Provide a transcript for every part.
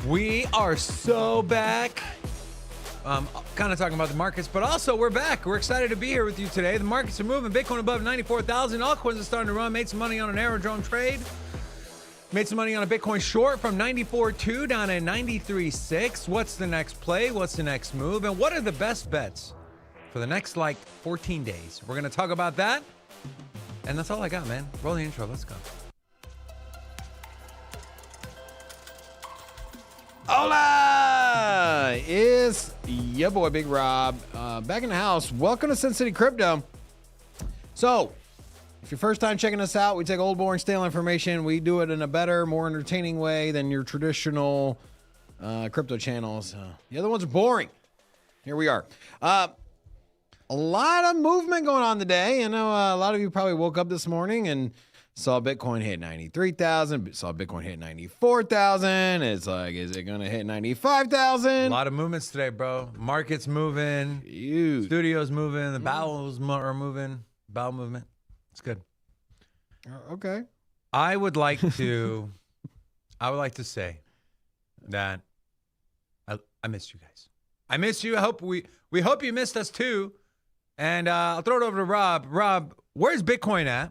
We are so back. Kind of talking about the markets, but also we're back. We're excited to be here with you today. The markets are moving. Bitcoin above 94,000. Altcoins are starting to run. Made some money on an Aerodrome trade. Made some money on a Bitcoin short from 94.2 down to 93.6. What's the next play? What's the next move? And what are the best bets for the next 14 days? We're going to talk about that. And that's all I got, man. Roll the intro. Let's go. Hola! It's your boy Big Rob back in the house. Welcome to Sin City Crypto. So, if you're first time checking us out, we take old, boring, stale information. We do it in a better, more entertaining way than your traditional crypto channels. The other ones are boring. Here we are. A lot of movement going on today. I know a lot of you probably woke up this morning and saw Bitcoin hit 93,000, saw Bitcoin hit 94,000. It's like, is it going to hit 95,000? A lot of movements today, bro. Markets moving. Huge. Studios moving. The bowels are moving. Bowel movement. It's good. Okay. I would like to say that I missed you guys. I miss you. I hope we hope you missed us too. And I'll throw it over to Rob. Rob, where's Bitcoin at?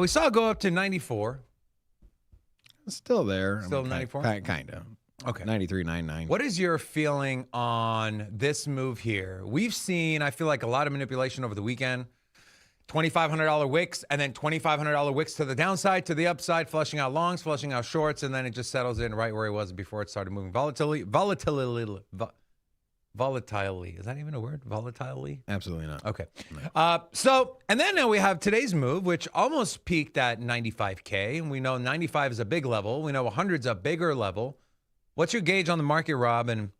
We saw it go up to 94. It's still there. Still 94? Kind of. Okay. 93.99. What is your feeling on this move here? We've seen, I feel like, a lot of manipulation over the weekend. $2,500 wicks, and then $2,500 wicks to the downside, to the upside, flushing out longs, flushing out shorts, and then it just settles in right where it was before it started moving. Volatilely. Is that even a word? Volatilely? Absolutely not. Okay. And then now we have today's move, which almost peaked at 95K. And we know 95 is a big level. We know 100 is a bigger level. What's your gauge on the market, Rob? And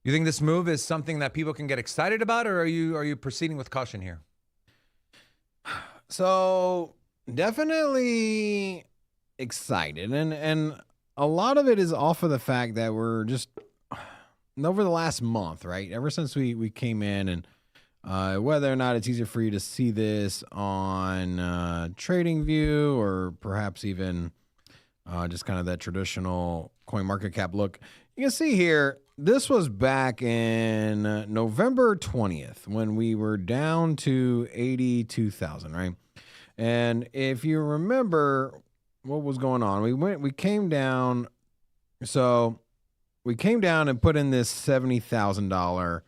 you think this move is something that people can get excited about, or are you proceeding with caution here? So definitely excited. And a lot of it is off of the fact that we're just over the last month, right? Ever since we came in, and whether or not it's easier for you to see this on TradingView or perhaps even just kind of that traditional CoinMarketCap look, you can see here, this was back in November 20th when we were down to 82,000, right? And if you remember what was going on, we came down. So we came down and put in this $70,000.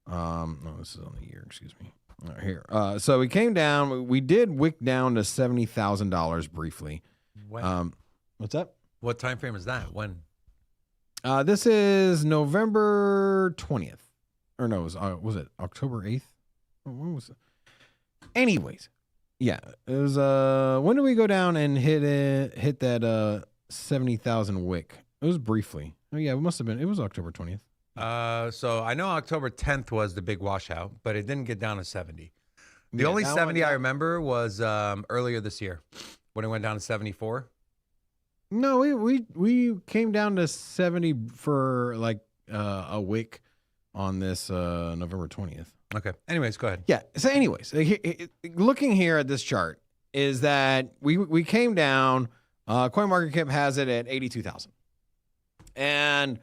No, this is on the year. Excuse me. Here. So we came down. We did wick down to $70,000 briefly. When? What's up? What time frame is that? When? This is November 20th. Or no, was it October 8th? When was it? Anyways, yeah, it was. When did we go down and hit that 70,000 wick? It was briefly. Oh yeah, it must have been. It was October 20th. So I know October 10th was the big washout, but it didn't get down to 70. The Yeah, only that 70 one- I remember was earlier this year when it went down to 74. No, we came down to 70 for like a wick on this November 20th. Okay. Anyways, go ahead. Yeah. So anyways, looking here at this chart is that we came down. CoinMarketCap has it at 82,000. And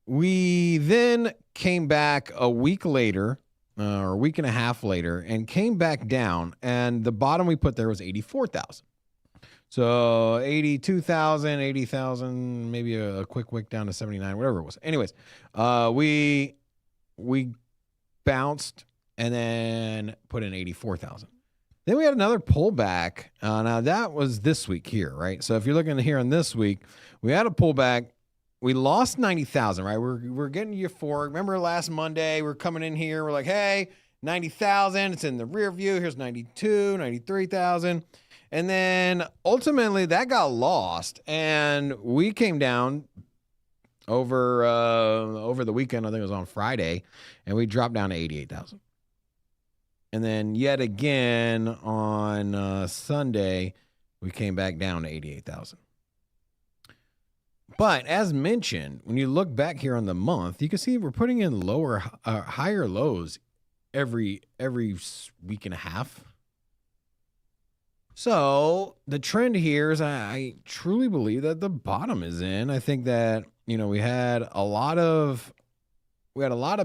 we then came back a week later, or a week and a half later, and came back down. And the bottom we put there was 84,000. So 82,000, 80,000, maybe a quick wick down to 79, whatever it was. Anyways, we bounced and then put in 84,000. Then we had another pullback. Now that was this week here, right? So if you're looking here on this week, we had a pullback. We lost 90,000, right? We're getting euphoric. Remember last Monday, we're coming in here. We're like, hey, 90,000. It's in the rear view. Here's 92, 93,000. And then ultimately that got lost. And we came down over the weekend. I think it was on Friday. And we dropped down to 88,000. And then yet again on Sunday, we came back down to 88,000. But as mentioned, when you look back here on the month, you can see we're putting in higher lows every week and a half. So the trend here is I truly believe that the bottom is in. I think that, we had a lot of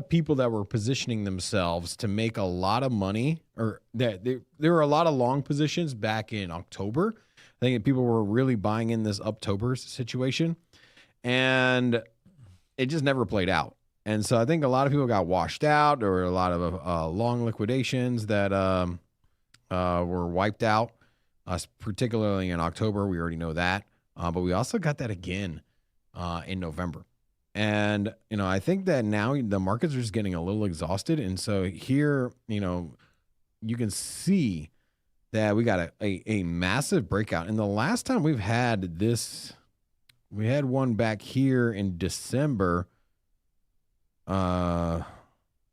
people that were positioning themselves to make a lot of money, or that there were a lot of long positions back in October. I think that people were really buying in this October situation, and it just never played out. And so I think a lot of people got washed out. There were a lot of long liquidations that were wiped out, particularly in October. We already know that. But we also got that again in November. And, I think that now the markets are just getting a little exhausted. And so here, you can see that we got a massive breakout. And the last time we've had this, we had one back here in December. And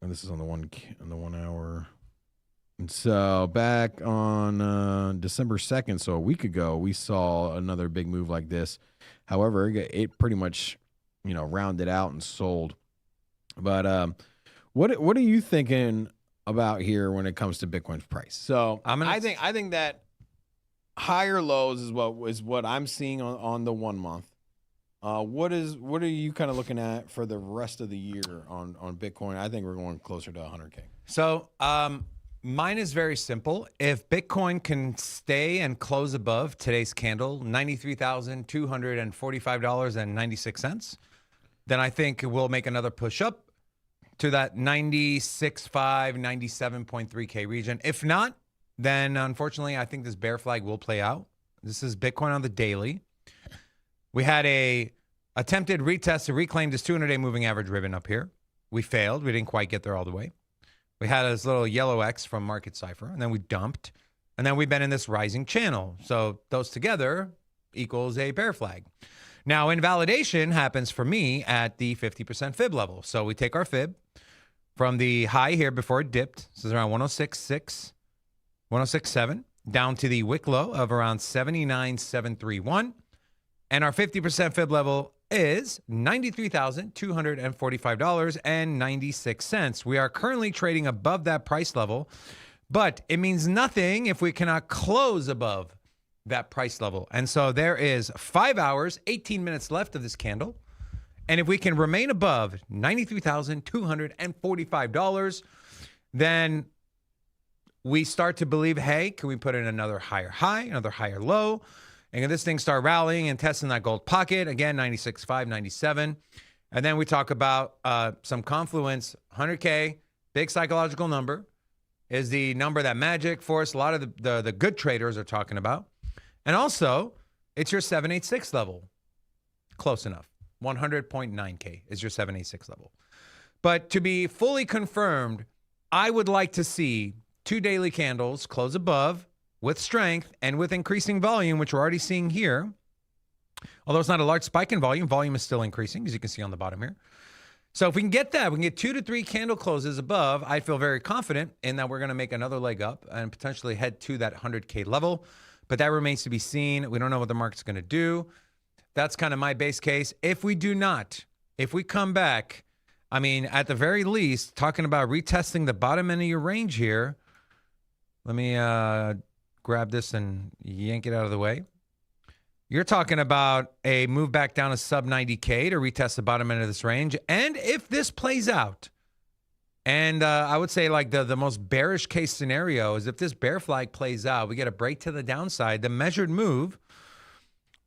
this is on the 1 hour. And so back on December 2nd, so a week ago, we saw another big move like this. However, it pretty much, rounded out and sold. But what are you thinking about here when it comes to Bitcoin's price? So I think that higher lows is what I'm seeing on the 1 month. What are you kind of looking at for the rest of the year on Bitcoin? I think we're going closer to 100K. So mine is very simple. If Bitcoin can stay and close above today's candle, $93,245.96, then I think we'll make another push up to that 96.5, 97.3K region. If not, then unfortunately, I think this bear flag will play out. This is Bitcoin on the daily. We had a attempted retest to reclaim this 200-day moving average ribbon up here. We failed. We didn't quite get there all the way. We had this little yellow X from Market Cipher, and then we dumped. And then we've been in this rising channel. So those together equals a bear flag. Now, invalidation happens for me at the 50% fib level. So we take our fib from the high here before it dipped. This is around 106.6, 106.7, down to the wick low of around 79.731. And our 50% fib level is $93,245.96. We are currently trading above that price level, but it means nothing if we cannot close above that price level. And so there is 5 hours, 18 minutes left of this candle. And if we can remain above $93,245, then we start to believe, hey, can we put in another higher high, another higher low? And can this thing start rallying and testing that gold pocket? Again, 96.5, 97. And then we talk about some confluence. 100K, big psychological number, is the number that MATIC, Force, a lot of the good traders are talking about. And also, it's your 786 level. Close enough. 100.9K is your 786 level. But to be fully confirmed, I would like to see 2 daily candles close above with strength and with increasing volume, which we're already seeing here. Although it's not a large spike in volume, volume is still increasing, as you can see on the bottom here. So if we can get that, we can get 2 to 3 candle closes above, I feel very confident in that we're going to make another leg up and potentially head to that 100K level. But that remains to be seen. We don't know what the market's going to do. That's kind of my base case. If we do not, if we come back, I mean, at the very least, talking about retesting the bottom end of your range here. Let me grab this and yank it out of the way. You're talking about a move back down to sub 90K to retest the bottom end of this range. And if this plays out, and I would say like the most bearish case scenario is if this bear flag plays out, we get a break to the downside, the measured move,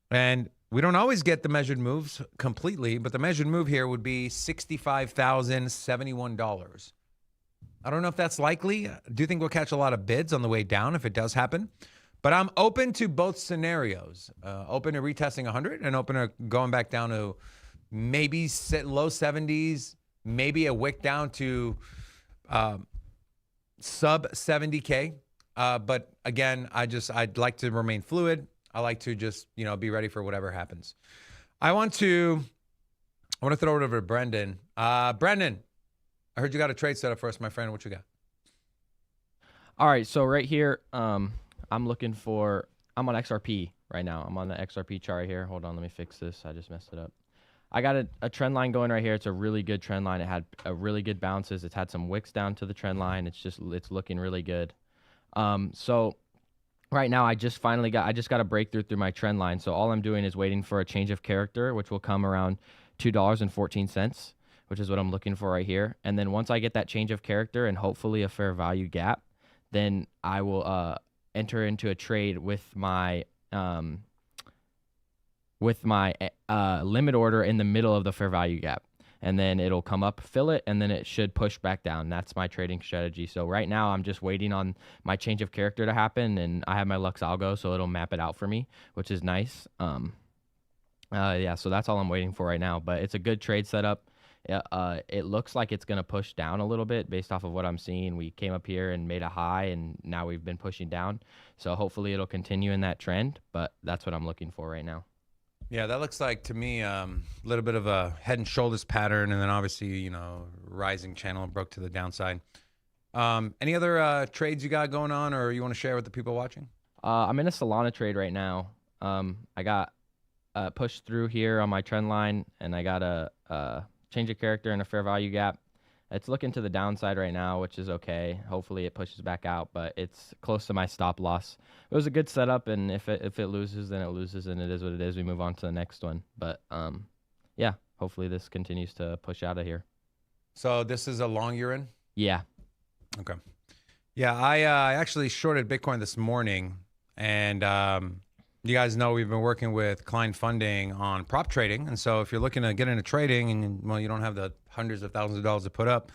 and we don't always get the measured moves completely, but the measured move here would be $65,071. I don't know if that's likely. I do think we'll catch a lot of bids on the way down if it does happen. But I'm open to both scenarios. Open to retesting 100 and open to going back down to maybe low 70s, maybe a wick down to sub 70K. But again, I'd like to remain fluid. I like to just, be ready for whatever happens. I want to throw it over to Brendan. Brendan, I heard you got a trade set up for us, my friend. What you got? All right, so right here, I'm on XRP right now. I'm on the XRP chart here. Hold on, let me fix this. I just messed it up. I got a trend line going right here. It's a really good trend line. It had a really good bounces. It's had some wicks down to the trend line. It's looking really good. So right now I just got a breakthrough through my trend line. So all I'm doing is waiting for a change of character, which will come around $2.14, which is what I'm looking for right here. And then once I get that change of character and hopefully a fair value gap, then I will enter into a trade with my limit order in the middle of the fair value gap. And then it'll come up, fill it, and then it should push back down. That's my trading strategy. So right now I'm just waiting on my change of character to happen, and I have my Lux algo, so it'll map it out for me, which is nice. Yeah, so that's all I'm waiting for right now. But it's a good trade setup. It looks like it's going to push down a little bit based off of what I'm seeing. We came up here and made a high, and now we've been pushing down. So hopefully it'll continue in that trend, but that's what I'm looking for right now. Yeah, that looks like to me a little bit of a head and shoulders pattern, and then obviously, you know, rising channel broke to the downside. Any other trades you got going on, or you want to share with the people watching? I'm in a Solana trade right now. I got pushed through here on my trend line, and I got a change of character and a fair value gap. It's looking to the downside right now, which is okay. Hopefully it pushes back out, but it's close to my stop loss. It was a good setup, and if it loses, then it loses, and it is what it is. We move on to the next one. But yeah, hopefully this continues to push out of here. So this is a long you're in? Yeah. Okay. Yeah, I actually shorted Bitcoin this morning, and you guys know we've been working with Klein Funding on prop trading. And so if you're looking to get into trading and, well, you don't have the hundreds of thousands of dollars to put up,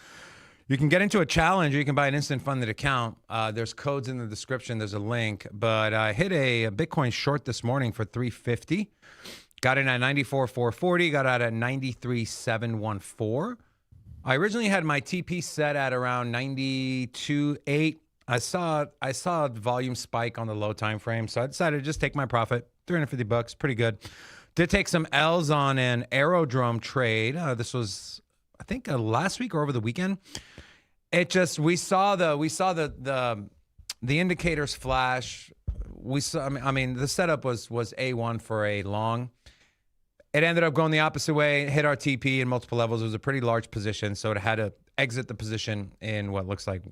you can get into a challenge, or you can buy an instant funded account. There's codes in the description. There's a link. But I hit a Bitcoin short this morning for 350. Got in at 94,440. Got out at 93,714. I originally had my TP set at around 92.8. I saw a volume spike on the low time frame, so I decided to just take my profit, $350, pretty good. Did take some L's on an Aerodrome trade. This was, I think, last week or over the weekend. It just we saw the indicators flash. We saw. I mean, the setup was A1 for a long. It ended up going the opposite way. Hit our TP in multiple levels. It was a pretty large position, so it had to exit the position in what looks like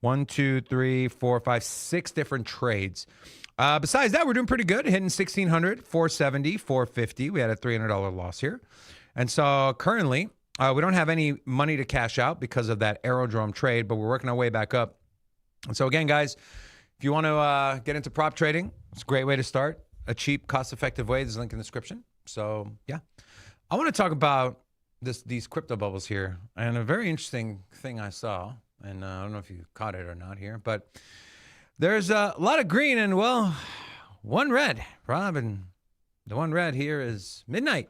1, 2, 3, 4, 5, 6 different trades. Besides that, we're doing pretty good. Hitting 1,600, 470, 450. We had a $300 loss here. And so currently, we don't have any money to cash out because of that Aerodrome trade, but we're working our way back up. And so again, guys, if you want to get into prop trading, it's a great way to start. A cheap, cost-effective way. There's a link in the description. So yeah, I want to talk about these crypto bubbles here. And a very interesting thing I saw, and I don't know if you caught it or not here, but there's a lot of green and, well, one red, Rob, and the one red here is midnight,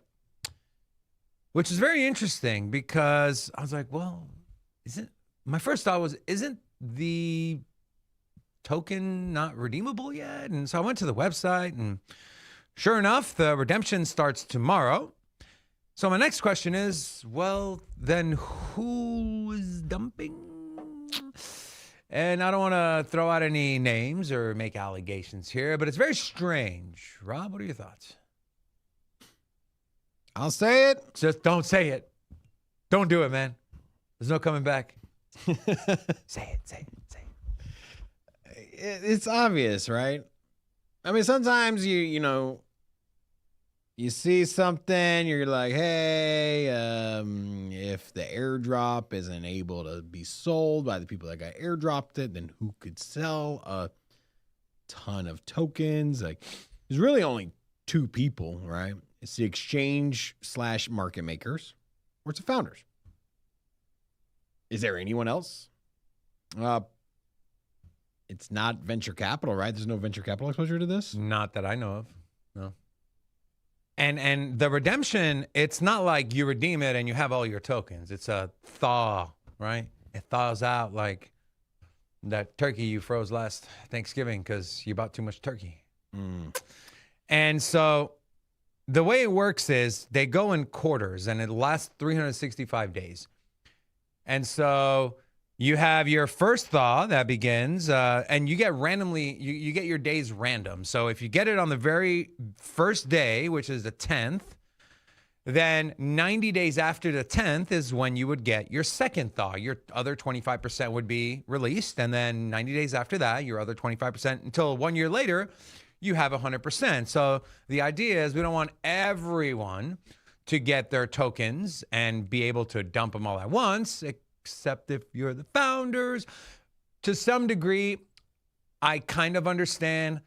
which is very interesting because I was like, well, my first thought was, isn't the token not redeemable yet? And so I went to the website, and sure enough, the redemption starts tomorrow. So my next question is, well, then who is dumping? And I don't want to throw out any names or make allegations here, but it's very strange. Rob, what are your thoughts? I'll say it. Just don't say it. Don't do it, man. There's no coming back. Say it. It's obvious, right? I mean, sometimes you see something, you're like, hey, if the airdrop isn't able to be sold by the people that got airdropped it, then who could sell a ton of tokens? Like, there's really only two people, right? It's the exchange / market makers, or it's the founders. Is there anyone else? It's not venture capital, right? There's no venture capital exposure to this? Not that I know of. No. And the redemption, it's not like you redeem it and you have all your tokens. It's a thaw, right? It thaws out like that turkey you froze last Thanksgiving because you bought too much turkey. And so the way it works is they go in quarters, and it lasts 365 days. And so you have your first thaw that begins, and you get randomly, you get your days random. So if you get it on the very first day, which is the 10th, Then 90 days after the 10th is when you would get your second thaw. Your other 25% would be released. And then 90 days after that, your other 25% until 1 year later, you have 100%. So the idea is we don't want everyone to get their tokens and be able to dump them all at once, except if you're the founders. To some degree, I kind of understand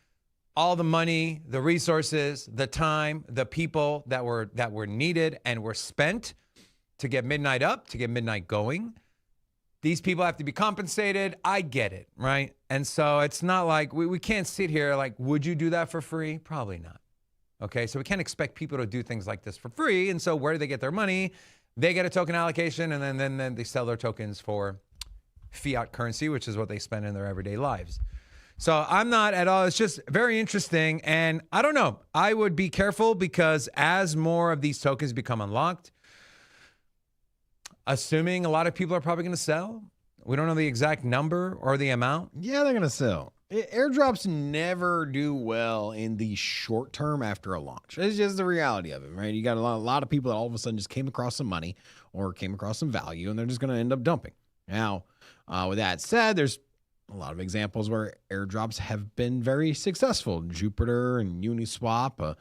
all the money, the resources, the time, the people that were needed and were spent to get Midnight up, to get Midnight going. These people have to be compensated. I get it, right? And so it's not like we can't sit here like, would you do that for free? Probably not. Okay, so we can't expect people to do things like this for free. And so where do they get their money? They get a token allocation, and then they sell their tokens for fiat currency, which is what they spend in their everyday lives. So I'm not at all, it's just very interesting. And I don't know, I would be careful because as more of these tokens become unlocked, assuming a lot of people are probably going to sell, we don't know the exact number or the amount. Yeah, they're going to sell. Airdrops never do well in the short term after a launch. It's just the reality of it, right? You got a lot of people that all of a sudden just came across some money or came across some value, and they're just going to end up dumping. Now, with that said, there's a lot of examples where airdrops have been very successful. Jupiter and Uniswap.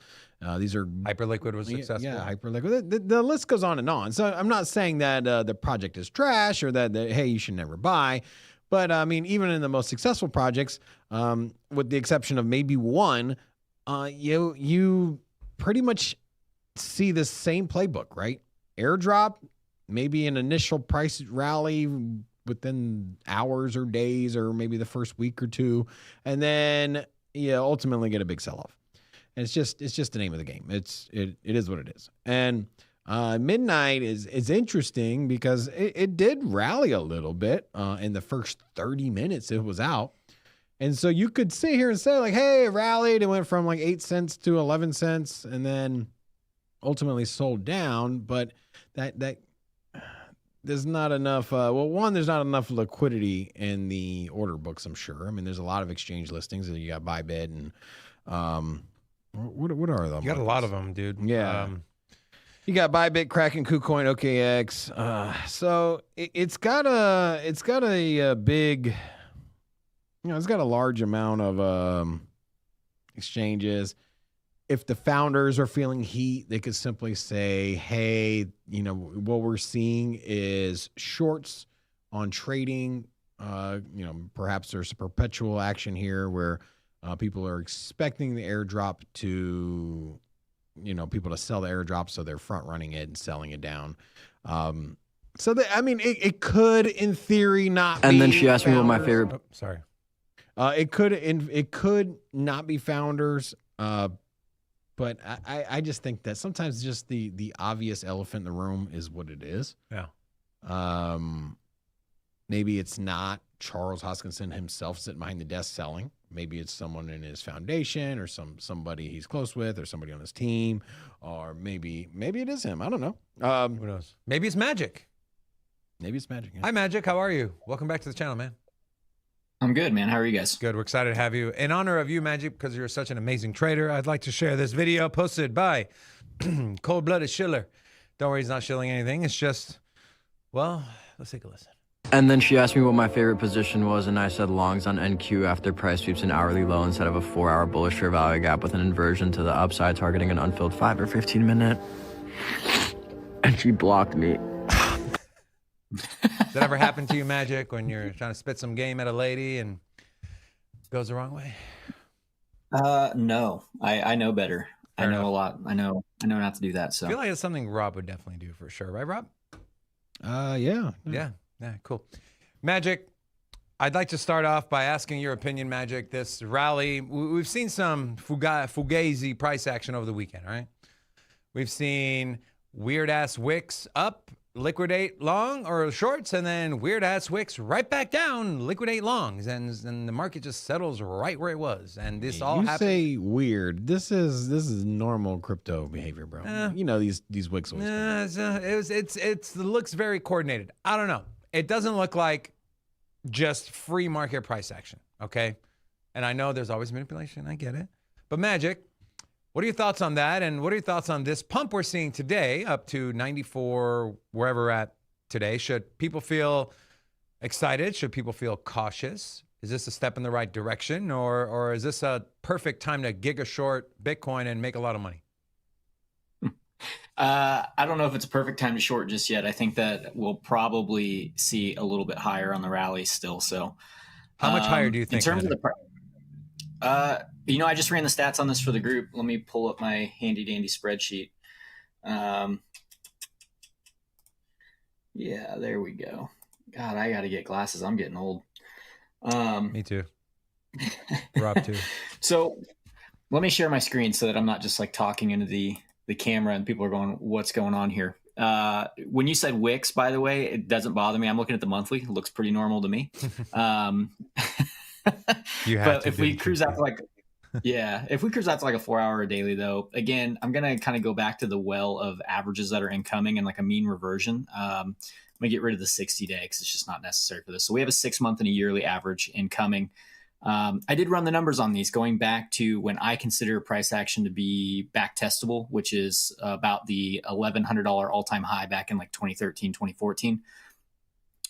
These are Hyperliquid was successful. Yeah, Hyperliquid. The list goes on and on. So I'm not saying that the project is trash or that, hey, you should never buy. But I mean, even in the most successful projects, with the exception of maybe one, you pretty much see the same playbook, right? Airdrop, maybe an initial price rally within hours or days or maybe the first week or two, and then ultimately get a big sell-off. And it's just the name of the game. It is what it is. And Midnight is interesting because it did rally a little bit in the first 30 minutes it was out. And so you could sit here and say like, hey, it rallied. It went from like 8 cents to 11 cents and then ultimately sold down. But that there's not enough. There's not enough liquidity in the order books, I'm sure. I mean, there's a lot of exchange listings. You got Bybit and what are them? You got a lot of them, dude. Yeah. You got Bybit, Kraken, KuCoin, OKX. So it's got a big, it's got a large amount of exchanges. If the founders are feeling heat, they could simply say, hey, what we're seeing is shorts on trading. Perhaps there's a perpetual action here where people are expecting the airdrop to, people to sell the airdrop, so they're front running it and selling it down. It could, in theory, not be. And then she asked me what my favorite. Oh, sorry. It could not be founders. But I just think that sometimes just the obvious elephant in the room is what it is. Yeah. Maybe it's not Charles Hoskinson himself sitting behind the desk selling. Maybe it's someone in his foundation or somebody he's close with or somebody on his team, or maybe it is him. I don't know. Who knows? Maybe it's Magic. Maybe it's Magic. Yeah. Hi, Magic. How are you? Welcome back to the channel, man. I'm good, man. How are you guys? Good. We're excited to have you. In honor of you, Magic, because you're such an amazing trader, I'd like to share this video posted by Cold-Blooded Schiller. Don't worry, he's not shilling anything. It's just, let's take a listen. And then she asked me what my favorite position was, and I said longs on NQ after price sweeps an hourly low instead of a 4-hour bullish fair value gap with an inversion to the upside targeting an unfilled 5 or 15 minute. And she blocked me. Does that ever happen to you, Magic, when you're trying to spit some game at a lady and it goes the wrong way? No, I know better. Fair I know enough. a lot. I know not to do that. I So feel like it's something Rob would definitely do for sure. Right, Rob? Yeah. Yeah, cool. Magic, I'd like to start off by asking your opinion, Magic. This rally, we've seen some fugazi price action over the weekend, right? We've seen weird-ass wicks up, liquidate long or shorts, and then weird-ass wicks right back down, liquidate longs, and the market just settles right where it was. And this all You happened. say weird. This is normal crypto behavior, bro. These wicks always come. It looks very coordinated. I don't know. It doesn't look like just free market price action, okay? And I know there's always manipulation. I get it. But Magic, What are your thoughts on that? And what are your thoughts on this pump we're seeing today up to 94, wherever we're at today? Should people feel excited? Should people feel cautious? Is this a step in the right direction, or is this a perfect time to giga short Bitcoin and make a lot of money? I don't know if it's a perfect time to short just yet. I think that we'll probably see a little bit higher on the rally still. So how much higher do you think? In terms of the I just ran the stats on this for the group. Let me pull up my handy dandy spreadsheet. Yeah, there we go. God, I got to get glasses. I'm getting old. Me too. Rob too. So let me share my screen so that I'm not just like talking into the camera and people are going, what's going on here? When you said Wix, by the way, it doesn't bother me. I'm looking at the monthly. It looks pretty normal to me. But if we cruise out to like, if we cruise out to like a 4-hour daily though, again, I'm going to kind of go back to the well of averages that are incoming and like a mean reversion. I'm going to get rid of the 60-day because it's just not necessary for this. So we have a 6-month and a yearly average incoming. I did run the numbers on these going back to when I consider price action to be back testable, which is about the $1,100 all-time high back in like 2013, 2014.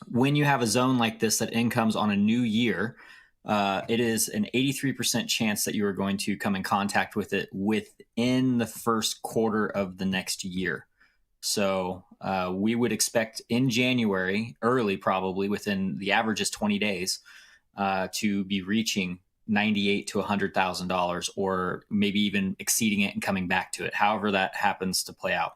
When you have a zone like this that incomes on a new year, it is an 83% chance that you are going to come in contact with it within the first quarter of the next year. So we would expect in January, early probably within the average is 20 days, to be reaching $98,000 to $100,000, or maybe even exceeding it and coming back to it. However that happens to play out.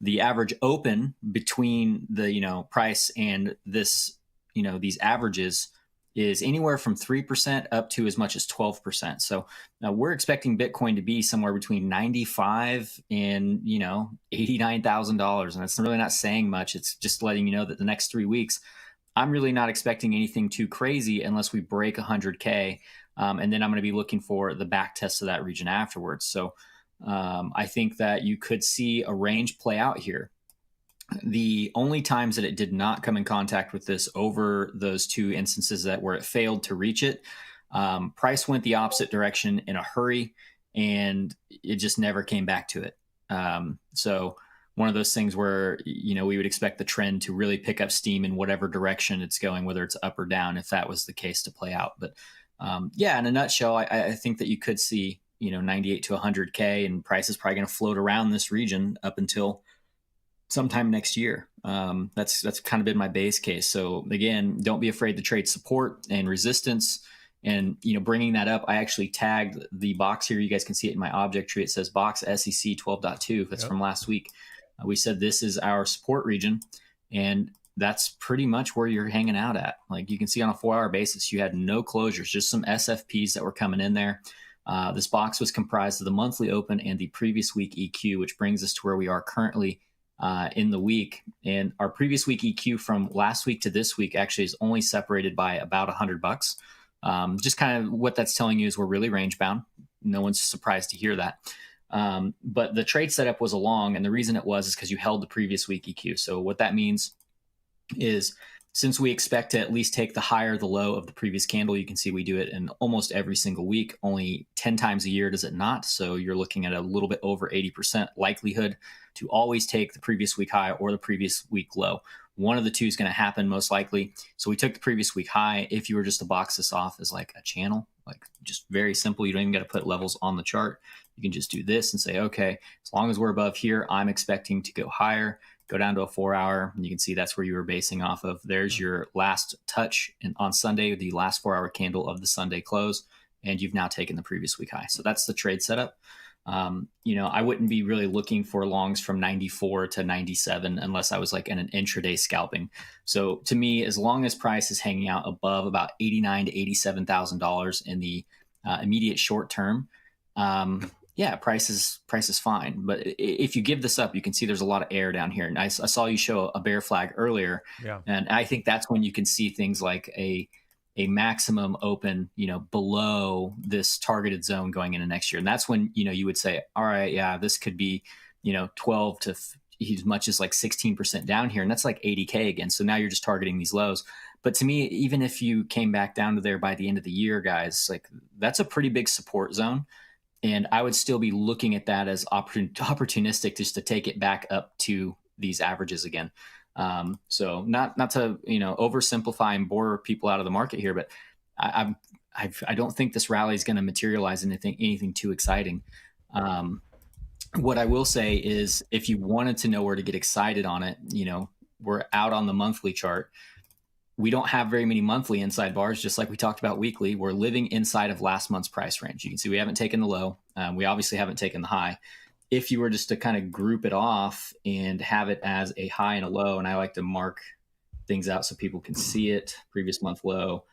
The average open between the price and this these averages is anywhere from 3% up to as much as 12%. So now we're expecting Bitcoin to be somewhere between $95,000 and $89,000, and it's really not saying much. It's just letting you know that the next 3 weeks, I'm really not expecting anything too crazy unless we break 100K, and then I'm going to be looking for the back test of that region afterwards. So I think that you could see a range play out here. The only times that it did not come in contact with this over those 2 instances that where it failed to reach it, price went the opposite direction in a hurry, and it just never came back to it. So one of those things where, we would expect the trend to really pick up steam in whatever direction it's going, whether it's up or down, if that was the case to play out. But in a nutshell, I think that you could see, 98 to 100K, and price is probably going to float around this region up until sometime next year. That's kind of been my base case. So again, don't be afraid to trade support and resistance. And, bringing that up, I actually tagged the box here. You guys can see it in my object tree. It says box SEC 12.2. That's from last week. We said this is our support region, and that's pretty much where you're hanging out at. Like you can see on a 4-hour basis, you had no closures, just some SFPs that were coming in there. This box was comprised of the monthly open and the previous week EQ, which brings us to where we are currently in the week. And our previous week EQ from last week to this week actually is only separated by about $100. Just kind of what that's telling you is we're really range bound. No one's surprised to hear that. But the trade setup was along, and the reason it was is because you held the previous week EQ. So what that means is, since we expect to at least take the high or the low of the previous candle, you can see we do it in almost every single week. Only 10 times a year does it not. So you're looking at a little bit over 80% likelihood to always take the previous week high or the previous week low. One of the two is going to happen most likely. So we took the previous week high. If you were just to box this off as like a channel, like just very simple, you don't even got to put levels on the chart. You can just do this and say, okay, as long as we're above here, I'm expecting to go higher. Go down to a 4-hour, and you can see that's where you were basing off of. There's your last touch on Sunday, the last 4-hour candle of the Sunday close, and you've now taken the previous week high. So that's the trade setup. I wouldn't be really looking for longs from 94 to 97 unless I was like in an intraday scalping. So to me, as long as price is hanging out above about $89,000 to $87,000 in the immediate short term, price is fine. But if you give this up, you can see there's a lot of air down here. And I saw you show a bear flag earlier. Yeah. And I think that's when you can see things like a maximum open, below this targeted zone going into next year. And that's when, you would say, all right, yeah, this could be, 12 to as much as like 16% down here. And that's like 80K again. So now you're just targeting these lows. But to me, even if you came back down to there by the end of the year, guys, like that's a pretty big support zone. And I would still be looking at that as opportunistic, just to take it back up to these averages again. So not to, oversimplify and bore people out of the market here, but I don't think this rally is going to materialize anything too exciting. What I will say is, if you wanted to know where to get excited on it, we're out on the monthly chart. We don't have very many monthly inside bars, just like we talked about weekly. We're living inside of last month's price range. You can see we haven't taken the low. We obviously haven't taken the high. If you were just to kind of group it off and have it as a high and a low, and I like to mark things out so people can see it: previous month low,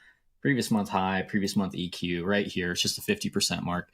previous month high, previous month EQ, right here. It's just a 50% mark.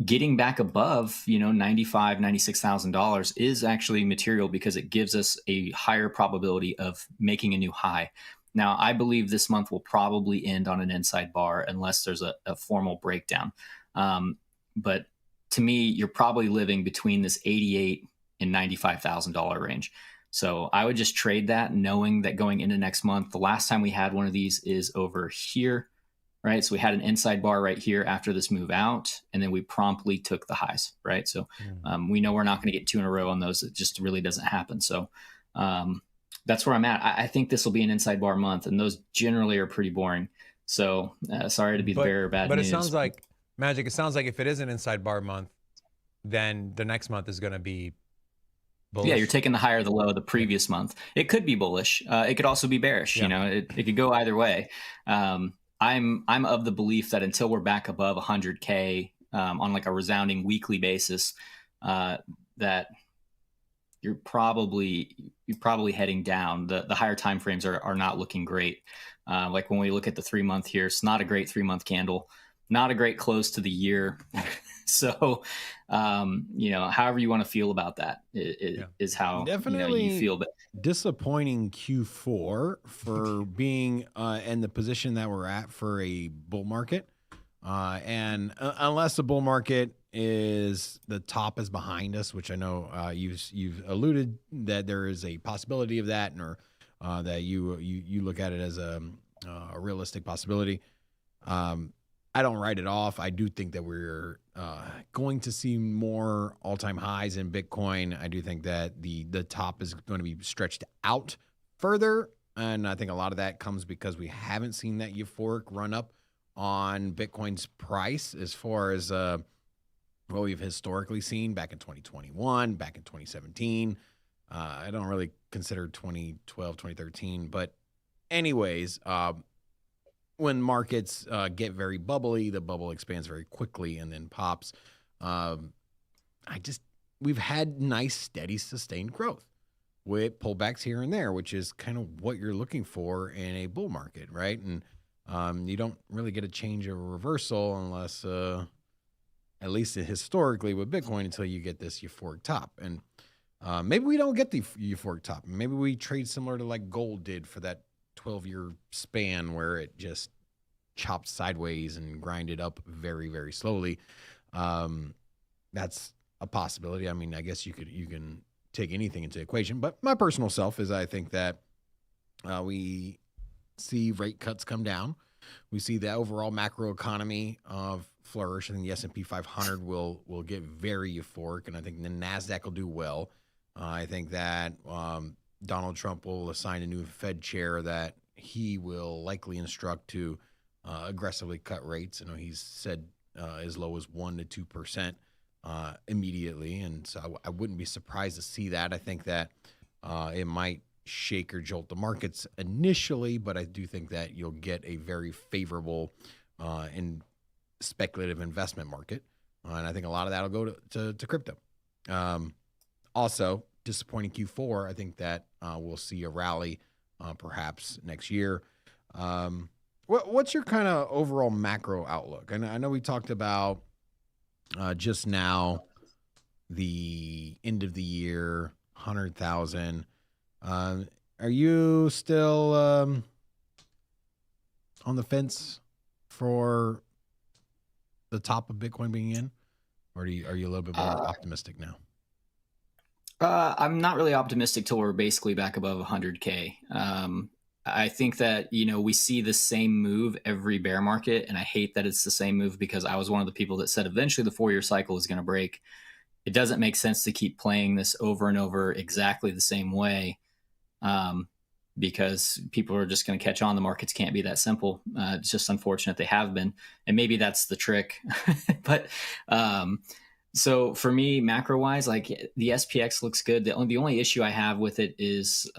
Getting back above, $95,000, $96,000 is actually material, because it gives us a higher probability of making a new high. Now, I believe this month will probably end on an inside bar unless there's a formal breakdown. But to me, you're probably living between this $88,000 and $95,000 range. So I would just trade that, knowing that going into next month, the last time we had one of these is over here, right? So we had an inside bar right here after this move out, and then we promptly took the highs, right? So we know we're not going to get two in a row on those. It just really doesn't happen. So that's where I'm at. I think this will be an inside bar month, and those generally are pretty boring. So sorry to be the bearer of bad news. But it sounds like, Magic, it sounds like if it is an inside bar month, then the next month is going to be bullish. Yeah, you're taking the high or the low of the previous month. It could be bullish. It could also be bearish. Yeah. It could go either way. I'm of the belief that until we're back above 100K on like a resounding weekly basis, that you're probably heading down. The higher time frames are not looking great. Like when we look at the 3 month here, it's not a great 3 month candle, not a great close to the year. So, however you want to feel about that is how Definitely you feel. But disappointing Q4 for being in the position that we're at for a bull market. And unless the bull market is the top is behind us, which I know you've alluded that there is a possibility of that, or that you look at it as a realistic possibility. I don't write it off. I do think that we're going to see more all-time highs in Bitcoin. I do think that the top is going to be stretched out further, and I think a lot of that comes because we haven't seen that euphoric run-up on Bitcoin's price as far as what we've historically seen back in 2021, back in 2017. I don't really consider 2012, 2013, but anyways, when markets get very bubbly, the bubble expands very quickly and then pops. We've had nice, steady, sustained growth with pullbacks here and there, which is kind of what you're looking for in a bull market, right? And you don't really get a change or a reversal unless, at least historically with Bitcoin, until you get this euphoric top. And maybe we don't get the euphoric top. Maybe we trade similar to like gold did for that 12-year span where it just chopped sideways and grinded up very, very slowly. That's a possibility. I mean, I guess you can take anything into equation, but my personal self is I think that we see rate cuts come down. We see the overall macro economy flourish. I think the S&P 500 will get very euphoric, and I think the NASDAQ will do well. I think that Donald Trump will assign a new Fed chair that he will likely instruct to aggressively cut rates. I know he's said as low as 1% to 2% immediately, and so I wouldn't be surprised to see that. I think that it might shake or jolt the markets initially, but I do think that you'll get a very favorable and speculative investment market, and I think a lot of that will go to crypto. Also, disappointing Q4. I think that we'll see a rally perhaps next year. What's your kind of overall macro outlook? And I know we talked about just now the end of the year, 100,000. Are you still on the fence for the top of Bitcoin being in, or are you a little bit more optimistic now? I'm not really optimistic till we're basically back above 100K. I think that, we see the same move every bear market. And I hate that it's the same move, because I was one of the people that said eventually the 4-year cycle is going to break. It doesn't make sense to keep playing this over and over exactly the same way, because people are just going to catch on. The markets can't be that simple. It's just unfortunate they have been. And maybe that's the trick. But so for me, macro wise, like the SPX looks good. The only issue I have with it is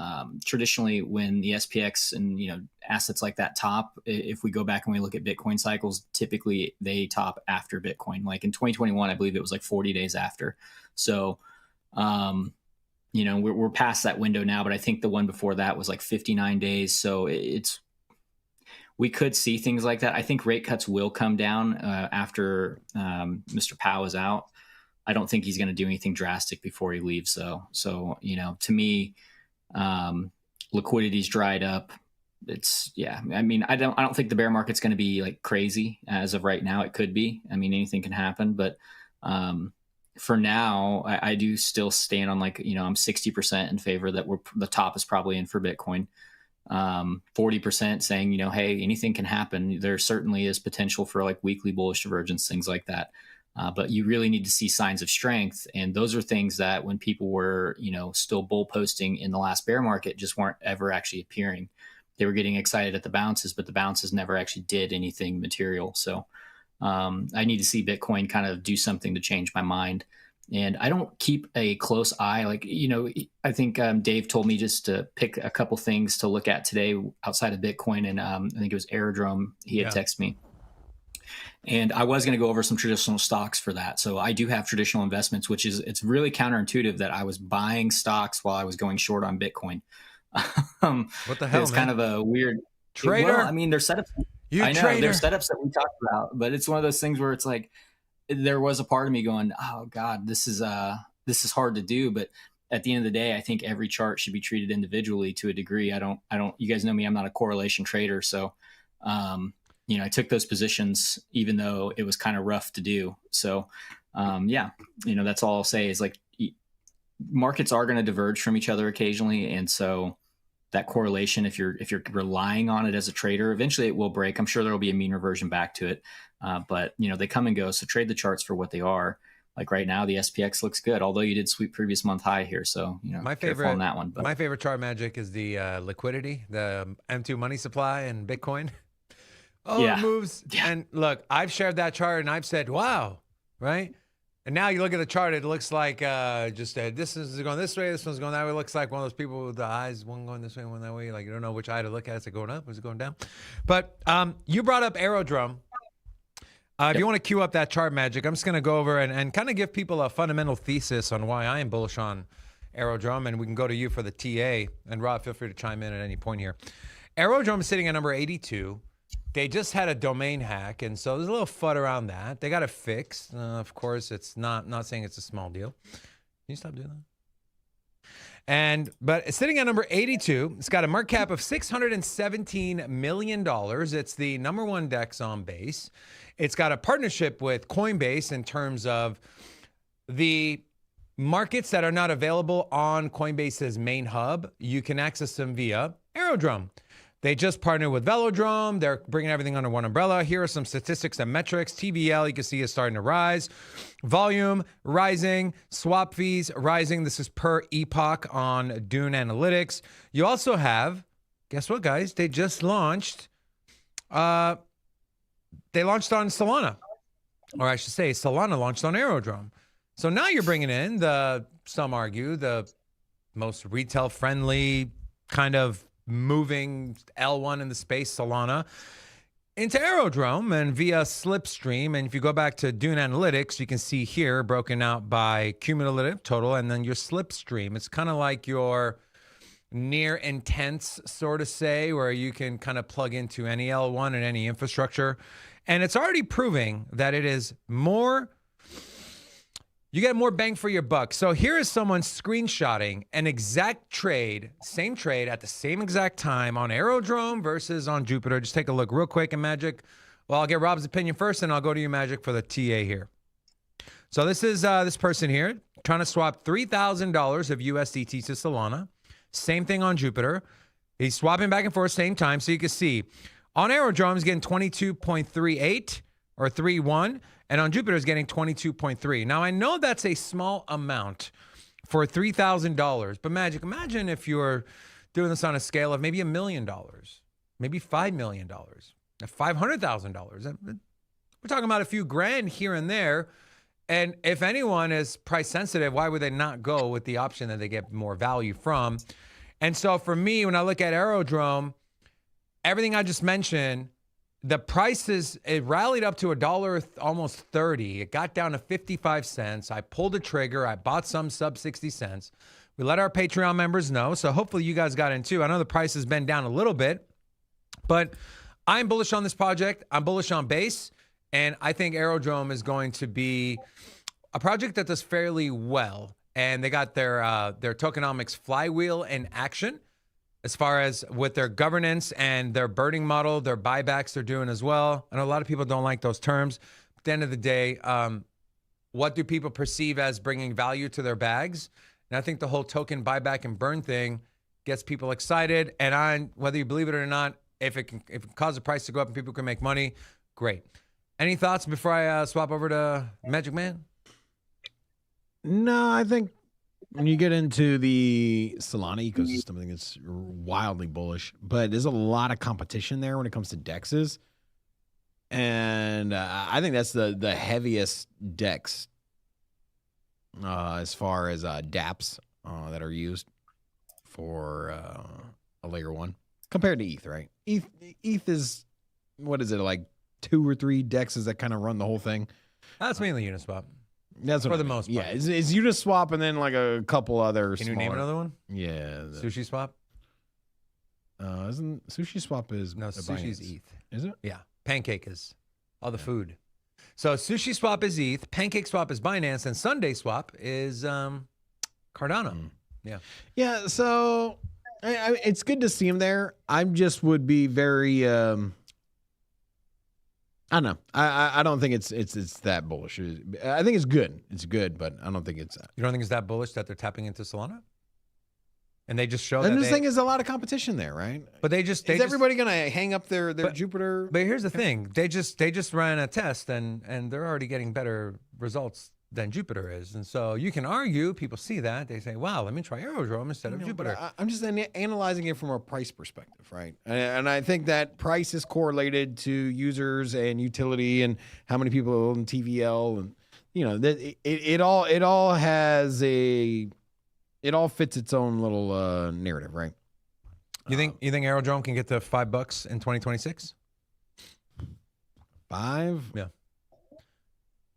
traditionally when the SPX and assets like that top, if we go back and we look at Bitcoin cycles, typically they top after Bitcoin. Like in 2021, I believe it was like 40 days after. So we're past that window now, but I think the one before that was like 59 days. So we could see things like that. I think rate cuts will come down after Mr. Powell is out. I don't think he's going to do anything drastic before he leaves. So to me, liquidity's dried up. I mean, I don't think the bear market's going to be like crazy as of right now. It could be. I mean, anything can happen, but for now, I do still stand on I'm 60% in favor that the top is probably in for Bitcoin. 40% saying, hey, anything can happen. There certainly is potential for like weekly bullish divergence, things like that. But you really need to see signs of strength. And those are things that when people were, still bull posting in the last bear market, just weren't ever actually appearing. They were getting excited at the bounces, but the bounces never actually did anything material. So I need to see Bitcoin kind of do something to change my mind. And I don't keep a close eye. Like, I think Dave told me just to pick a couple things to look at today outside of Bitcoin. And I think it was Aerodrome. He had texted me. And I was going to go over some traditional stocks for that. So I do have traditional investments, it's really counterintuitive that I was buying stocks while I was going short on Bitcoin. What the hell, It's man? kind of a weird Trader. Well, I mean, they're setups. I know Trader. they're setups that we talked about, but it's one of those things where it's like, there was a part of me going, oh God, this is hard to do. But at the end of the day, I think every chart should be treated individually to a degree. I don't, you guys know me, I'm not a correlation trader. So, I took those positions, even though it was kind of rough to do. So, that's all I'll say is like markets are going to diverge from each other occasionally. And so that correlation, if you're relying on it as a trader, eventually it will break. I'm sure there will be a mean reversion back to it. But they come and go. So trade the charts for what they are. Like right now, the SPX looks good, although you did sweep previous month high here. So, my favorite on that one. But my favorite chart magic is the liquidity, the M2 money supply and Bitcoin. It moves. Yeah. And look, I've shared that chart and I've said, wow, right? And now you look at the chart, it looks like this is going this way, this one's going that way. It looks like one of those people with the eyes, one going this way, one that way. Like you don't know which eye to look at. Is it going up? Is it going down? But you brought up Aerodrome. If you want to queue up that chart magic, I'm just going to go over and kind of give people a fundamental thesis on why I am bullish on Aerodrome. And we can go to you for the TA. And Rob, feel free to chime in at any point here. Aerodrome is sitting at number 82. They just had a domain hack, and so there's a little FUD around that. They got it fixed. Of course, it's not saying it's a small deal. Can you stop doing that? But it's sitting at number 82. It's got a market cap of $617 million. It's the number one DEX on Base. It's got a partnership with Coinbase in terms of the markets that are not available on Coinbase's main hub. You can access them via Aerodrome. They just partnered with Velodrome. They're bringing everything under one umbrella. Here are some statistics and metrics. TVL, you can see, is starting to rise. Volume, rising. Swap fees, rising. This is per epoch on Dune Analytics. You also have, guess what, guys? They just launched. They launched on Solana. Or I should say, Solana launched on Aerodrome. So now you're bringing in some argue, the most retail-friendly kind of moving L1 in the space, Solana, into Aerodrome and via Slipstream. And if you go back to Dune Analytics, you can see here broken out by cumulative total and then your Slipstream. It's kind of like your near intense sort of say, where you can kind of plug into any L1 and any infrastructure. And it's already proving that it is more, you get more bang for your buck. So here is someone screenshotting an exact trade, same trade at the same exact time on Aerodrome versus on Jupiter. Just take a look real quick in Magic. Well, I'll get Rob's opinion first, and I'll go to you, Magic, for the TA here. So this is this person here trying to swap $3,000 of USDT to Solana. Same thing on Jupiter. He's swapping back and forth same time. So you can see on Aerodrome, he's getting 22.38 or 3.1. And on Jupiter, is getting 22.3. Now, I know that's a small amount for $3,000. But Magic, imagine if you're doing this on a scale of maybe $1 million, maybe $5 million, $500,000. We're talking about a few grand here and there. And if anyone is price sensitive, why would they not go with the option that they get more value from? And so for me, when I look at Aerodrome, everything I just mentioned, the prices, it rallied up to $1, almost 30. It got down to 55 cents. I pulled the trigger. I bought some sub 60 cents. We let our Patreon members know. So hopefully you guys got in too. I know the price has been down a little bit, but I'm bullish on this project. I'm bullish on base. And I think Aerodrome is going to be a project that does fairly well. And they got their tokenomics flywheel in action as far as with their governance and their birding model, their buybacks they're doing as well. I know a lot of people don't like those terms. At the end of the day, what do people perceive as bringing value to their bags? And I think the whole token buyback and burn thing gets people excited. And whether you believe it or not, if it causes the price to go up and people can make money, great. Any thoughts before I swap over to Magic Man? No, I think when you get into the Solana ecosystem, I think it's wildly bullish. But there's a lot of competition there when it comes to DEXs. And I think that's the heaviest DEX as far as dApps that are used for a layer one compared to ETH, right? ETH is, what is it, like 2 or 3 DEXs that kind of run the whole thing? That's mainly Uniswap. That's what for the most part. Yeah, it's Uniswap and then like a couple other. Can you name another one? Yeah, Sushi Swap. Isn't Sushi Swap is no Sushi's ETH? Is it? Yeah, Pancake is all the food. So Sushi Swap is ETH, Pancake Swap is Binance, and Sunday Swap is Cardano. Yeah, yeah. So it's good to see him there. I just would be very. I don't know. I don't think it's that bullish. I think it's good. It's good, but I don't think it's. You don't think it's that bullish that they're tapping into Solana? And they just show that. And the thing is, a lot of competition there, right? But is everybody gonna hang up their Jupiter? But here's the thing: they just ran a test, and they're already getting better results than Jupiter is. And so you can argue, people see that, they say, "Wow, let me try Aerodrome instead of Jupiter." I'm just analyzing it from a price perspective, right? And I think that price is correlated to users and utility and how many people own TVL, and that it all has it all fits its own little narrative, right? You think Aerodrome can get to $5 in 2026? 5? Yeah.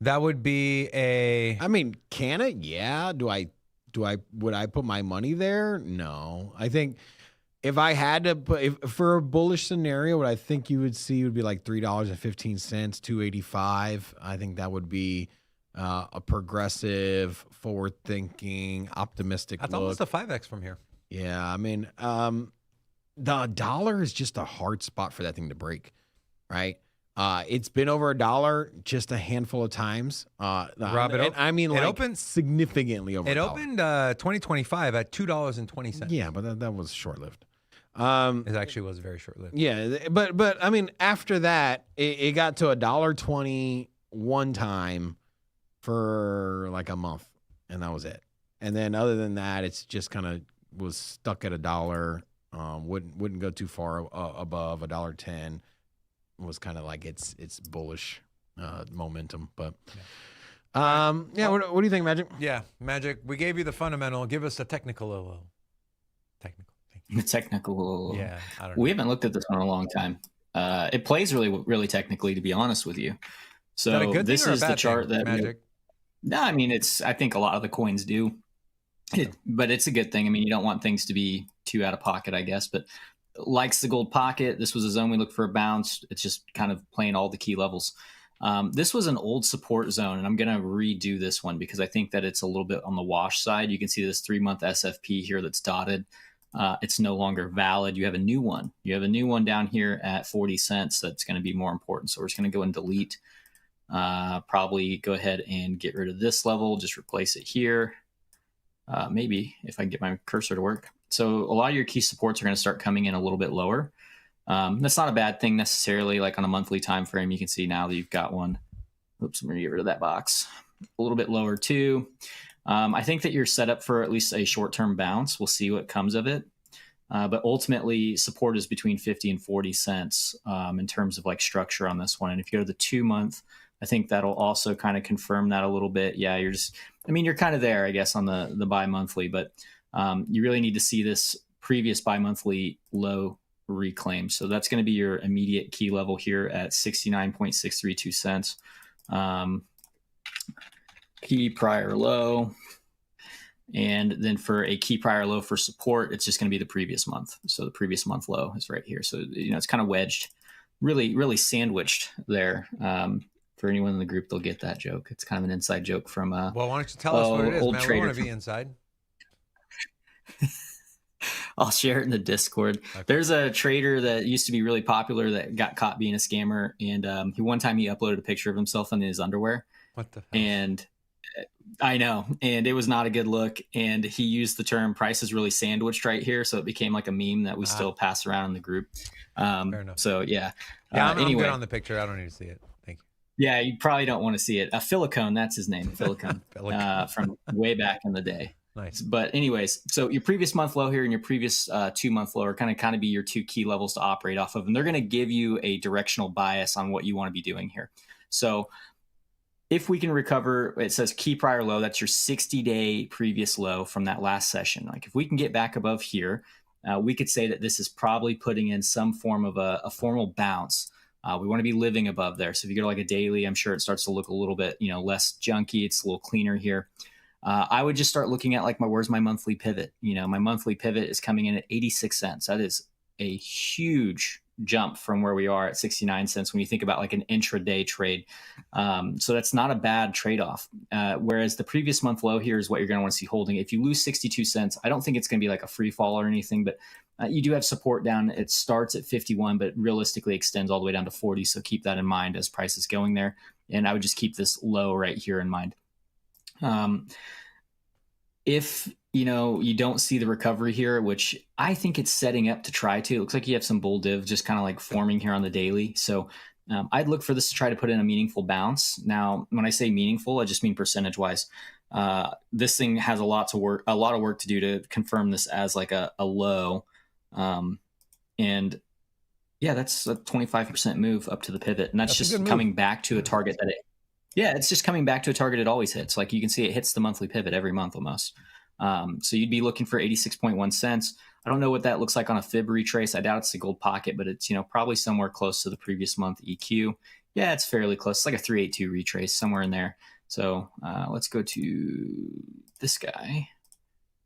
That would be I mean, can it? Yeah. Would I put my money there? No. I think if I had to put, for a bullish scenario, what I think you would see would be like $3.15, $2.85. I think that would be a progressive, forward-thinking, optimistic That's look. almost a 5x from here. Yeah. I mean, the dollar is just a hard spot for that thing to break, right? It's been over $1 just a handful of times. Rob, it opened significantly over. It opened 2025 at $2.20. Yeah, but that was short-lived. It actually was very short-lived. Yeah, but I mean, after that, it got to $1.20 one time for like a month, and that was it. And then other than that, it's just kind of was stuck at $1. Wouldn't go too far above $1.10. Was kind of like its bullish momentum, but what do you think, Magic? Yeah, Magic. We gave you the fundamental. Give us a technical. The technical. Yeah, I don't know. We haven't looked at this one in a long time. It plays really, really technically, to be honest with you. So is that a good this thing or is a bad the chart thing, that. Magic. No, I mean I think a lot of the coins do, but it's a good thing. I mean, you don't want things to be too out of pocket, I guess, but. Likes the gold pocket. This was a zone we looked for a bounce. It's just kind of playing all the key levels. This was an old support zone, and I'm going to redo this one because I think that it's a little bit on the wash side. You can see this 3-month SFP here that's dotted. It's no longer valid. You have a new one. You have a new one down here at 40 cents that's going to be more important. So we're just going to go and delete. Probably go ahead and get rid of this level. Just replace it here. Maybe if I can get my cursor to work. So a lot of your key supports are going to start coming in a little bit lower. That's not a bad thing necessarily. Like on a monthly time frame, you can see now that you've got one. Oops, I'm going to get rid of that box. A little bit lower too. I think that you're set up for at least a short-term bounce. We'll see what comes of it. But ultimately, support is between 50 and 40 cents in terms of like structure on this one. And if you go to the 2-month, I think that'll also kind of confirm that a little bit. Yeah, you're kind of there, I guess, on the bi-monthly, but you really need to see this previous bi-monthly low reclaim. So that's going to be your immediate key level here at 69.632 cents. Key prior low. And then for a key prior low for support, it's just going to be the previous month. So the previous month low is right here. So, it's kind of wedged, really, really sandwiched there. For anyone in the group, they'll get that joke. It's kind of an inside joke from well, why don't you tell us what it is, old man? We trader want to be inside. I'll share it in the Discord. Okay. There's a trader that used to be really popular that got caught being a scammer. And one time he uploaded a picture of himself in his underwear. What the hell? And I know. And it was not a good look. And he used the term price is really sandwiched right here. So it became like a meme that we still pass around in the group. Fair enough. So yeah. Yeah, anyway. I'm good on the picture. I don't need to see it. Thank you. Yeah, you probably don't want to see it. Filicone, that's his name. Filicone. From way back in the day. Nice. But anyways, so your previous month low here and your previous 2-month low are kind of be your 2 key levels to operate off of. And they're going to give you a directional bias on what you want to be doing here. So if we can recover, it says key prior low, that's your 60-day previous low from that last session. Like if we can get back above here, we could say that this is probably putting in some form of a formal bounce. We want to be living above there. So if you go to like a daily, I'm sure it starts to look a little bit, less junky. It's a little cleaner here. I would just start looking at like where's my monthly pivot? My monthly pivot is coming in at 86 cents. That is a huge jump from where we are at 69 cents when you think about like an intraday trade. So that's not a bad trade-off. Whereas the previous month low here is what you're going to want to see holding. If you lose 62 cents, I don't think it's going to be like a free fall or anything, but you do have support down. It starts at 51, but realistically extends all the way down to 40. So keep that in mind as price is going there. And I would just keep this low right here in mind. If you don't see the recovery here, which I think it's setting up to try to, it looks like you have some bull div just kind of like forming here on the daily. So I'd look for this to try to put in a meaningful bounce. Now, when I say meaningful, I just mean percentage wise. This thing has a lot of work to do to confirm this as like a low. And yeah, that's a 25% move up to the pivot. And that's just coming back to a target that it's just coming back to a target it always hits. Like you can see it hits the monthly pivot every month almost. So you'd be looking for 86.1 cents. I don't know what that looks like on a fib retrace. I doubt it's a gold pocket, but it's, probably somewhere close to the previous month EQ. Yeah, it's fairly close. It's like a 382 retrace somewhere in there. So let's go to this guy.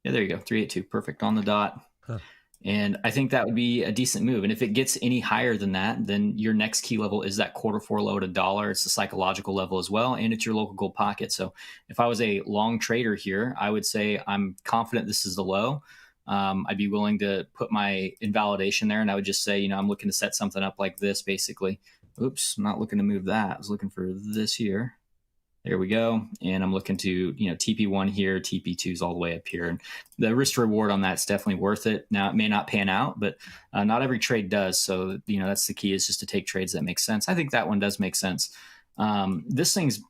Yeah, there you go. 382. Perfect on the dot. Huh. And I think that would be a decent move. And if it gets any higher than that, then your next key level is that Q4 low at $1. It's the psychological level as well. And it's your local gold pocket. So if I was a long trader here, I would say I'm confident this is the low. I'd be willing to put my invalidation there. And I would just say, I'm looking to set something up like this, basically. Oops, I'm not looking to move that. I was looking for this here. There we go. And I'm looking to, TP1 here, TP2's all the way up here. And the risk reward on that's definitely worth it. Now, it may not pan out, but not every trade does. So, that's the key, is just to take trades that make sense. I think that one does make sense. This thing's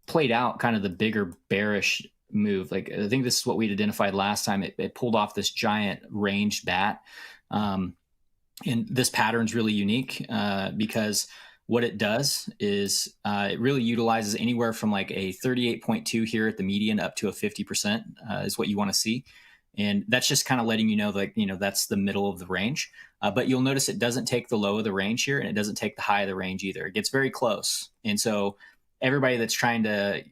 played out kind of the bigger bearish move. Like, I think this is what we'd identified last time. It pulled off this giant ranged bat. And this pattern's really unique because what it does is it really utilizes anywhere from like a 38.2 here at the median up to a 50% is what you want to see. And that's just kind of letting you know that, that's the middle of the range. But you'll notice it doesn't take the low of the range here, and it doesn't take the high of the range either. It gets very close. And so everybody that's trying to,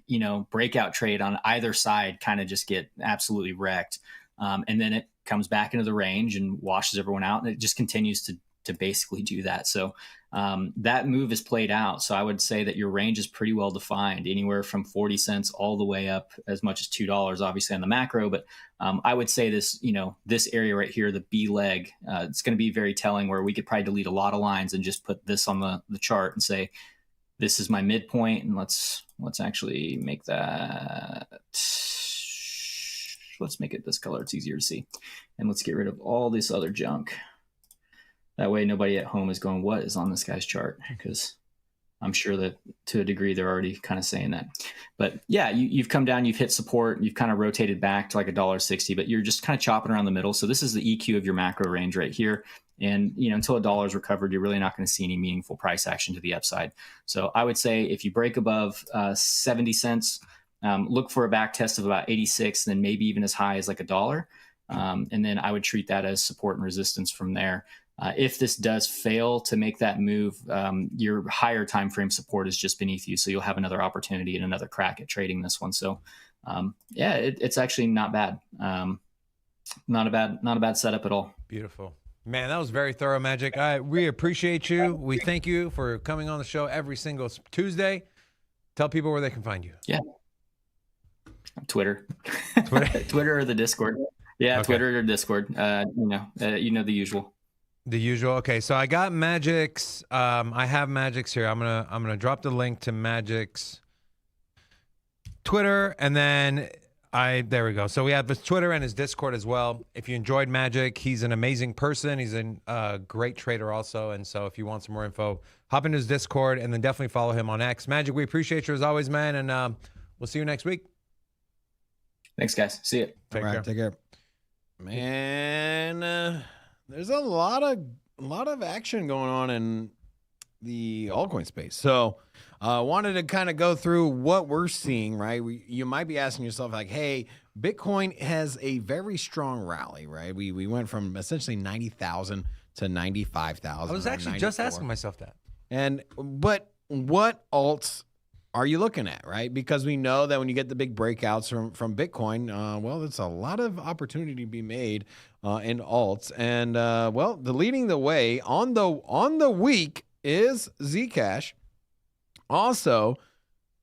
breakout trade on either side kind of just get absolutely wrecked. And then it comes back into the range and washes everyone out. And it just continues to basically do that. So that move is played out. So I would say that your range is pretty well defined, anywhere from 40 cents all the way up as much as $2, obviously on the macro. But I would say this, this area right here, the B leg, it's going to be very telling, where we could probably delete a lot of lines and just put this on the chart and say, this is my midpoint. And let's actually make that let's make it this color. It's easier to see. And let's get rid of all this other junk. That way nobody at home is going, what is on this guy's chart? Because I'm sure that to a degree they're already kind of saying that. But yeah, you've come down, you've hit support, you've kind of rotated back to like $1.60, but you're just kind of chopping around the middle. So this is the EQ of your macro range right here. And until $1 is recovered, you're really not going to see any meaningful price action to the upside. So I would say if you break above 70 cents, look for a back test of about 86, then maybe even as high as like $1. And then I would treat that as support and resistance from there. If this does fail to make that move, your higher time frame support is just beneath you, so you'll have another opportunity and another crack at trading this one. So, yeah, it's actually not bad. Not a bad setup at all. Beautiful, man. That was very thorough, Magic. We appreciate you. We thank you for coming on the show every single Tuesday. Tell people where they can find you. Yeah, Twitter, Twitter or the Discord. Yeah, okay. Twitter or Discord. You know the usual. The usual. Okay, so I got Magic's. I have Magic's here. I'm gonna drop the link to Magic's Twitter, and then there we go. So we have his Twitter and his Discord as well. If you enjoyed Magic, he's an amazing person. He's a great trader also, and so if you want some more info, hop into his Discord and then definitely follow him on X. Magic, we appreciate you as always, man, and we'll see you next week. Thanks, guys. See you. Take care. Man. There's a lot of action going on in the altcoin space. So wanted to kind of go through what we're seeing, right? You might be asking yourself like, hey, Bitcoin has a very strong rally, right? We went from essentially 90,000 to 95,000. I was actually just asking myself that. But what alts are you looking at, right? Because we know that when you get the big breakouts from Bitcoin, well, there's a lot of opportunity to be made in alts. And well, the leading the way on the week is Zcash, also